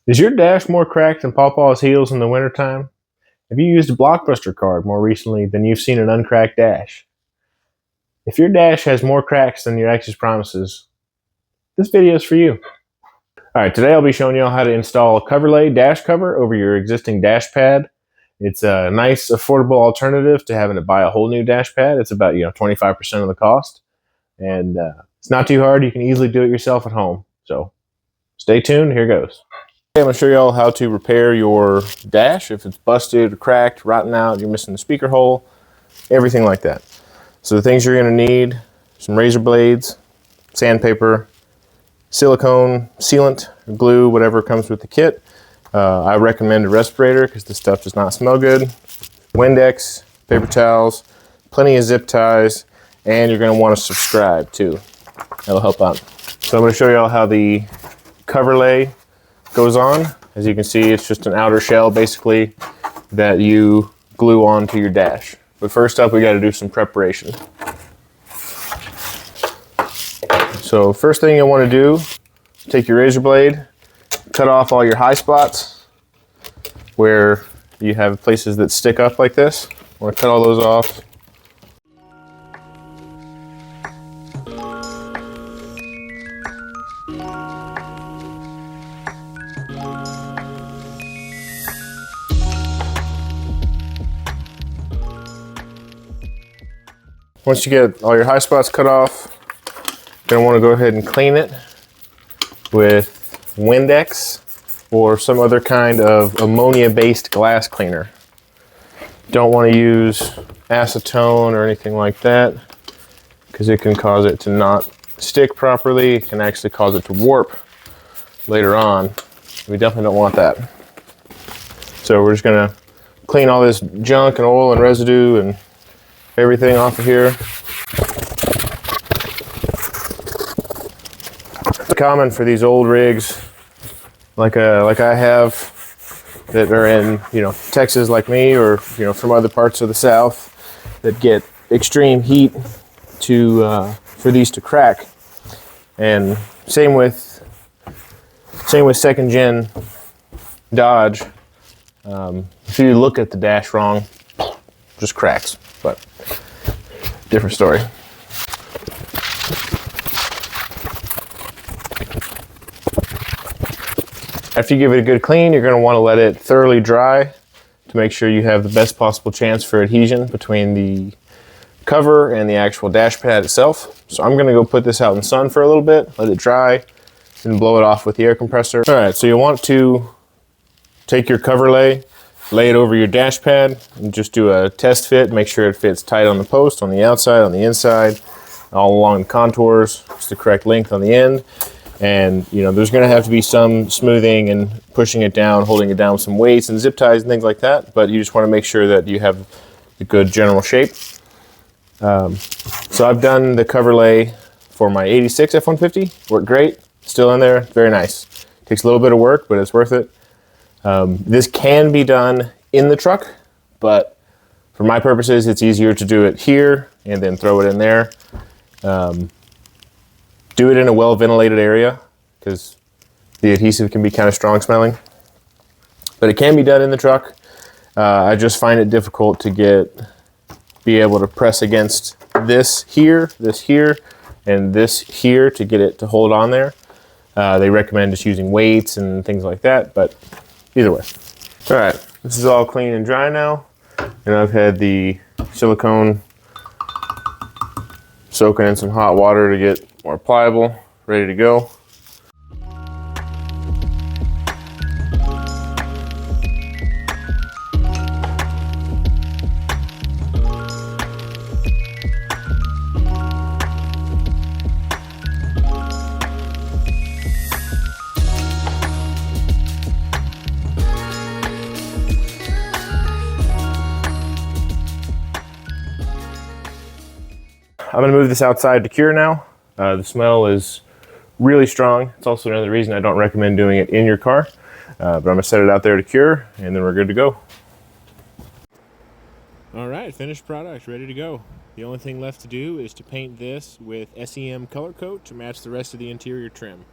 Is your dash more cracked than Pawpaw's heels in the wintertime? Have you used a Blockbuster card more recently than you've seen an uncracked dash? If your dash has more cracks than your ex's promises, this video is for you. Alright, today I'll be showing you how to install a Coverlay dash cover over your existing dash pad. It's a nice, affordable alternative to having to buy a whole new dash pad. It's about 25% of the cost. And it's not too hard. You can easily do it yourself at home. So stay tuned. Here goes. I'm going to show you all how to repair your dash if it's busted, cracked, rotten out, you're missing the speaker hole, everything like that. So the things you're going to need: some razor blades, sandpaper, silicone, sealant, glue, whatever comes with the kit. I recommend a respirator because this stuff does not smell good. Windex, paper towels, plenty of zip ties, and you're going to want to subscribe too. That'll help out. So I'm going to show you all how the Coverlay goes on. As you can see, it's just an outer shell basically that you glue onto your dash. But first up, we got to do some preparation. So first thing you'll want to do, take your razor blade, cut off all your high spots where you have places that stick up like this. I want to cut all those off. Once you get all your high spots cut off, you're going to want to go ahead and clean it with Windex or some other kind of ammonia-based glass cleaner. Don't want to use acetone or anything like that because it can cause it to not stick properly. It can actually cause it to warp later on. We definitely don't want that. So we're just going to clean all this junk and oil and residue and everything off of here. It's common for these old rigs like I have that are in Texas like me, or from other parts of the South that get extreme heat to for these to crack. And same with second gen Dodge. If you look at the dash wrong, just cracks. But different story. After you give it a good clean, you're going to want to let it thoroughly dry to make sure you have the best possible chance for adhesion between the cover and the actual dash pad itself. So I'm going to go put this out in the sun for a little bit, let it dry, and blow it off with the air compressor. All right, so you want to take your Coverlay, lay it over your dash pad, and just do a test fit. Make sure it fits tight on the post, on the outside, on the inside, all along the contours. It's the correct length on the end. And there's going to have to be some smoothing and pushing it down, holding it down with some weights and zip ties and things like that. But you just want to make sure that you have the good general shape. So I've done the Coverlay for my 86 F150. Worked great. Still in there. Very nice. Takes a little bit of work, but it's worth it. This can be done in the truck, but for my purposes, it's easier to do it here and then throw it in there. Do it in a well-ventilated area because the adhesive can be kind of strong smelling. But it can be done in the truck. I just find it difficult to be able to press against this here, and this here to get it to hold on there. They recommend just using weights and things like that, but either way. All right, this is all clean and dry now, and I've had the silicone soaking in some hot water to get more pliable, ready to go. I'm going to move this outside to cure now. The smell is really strong. It's also another reason I don't recommend doing it in your car. But I'm going to set it out there to cure, and then we're good to go. All right, finished product, ready to go. The only thing left to do is to paint this with SEM color coat to match the rest of the interior trim.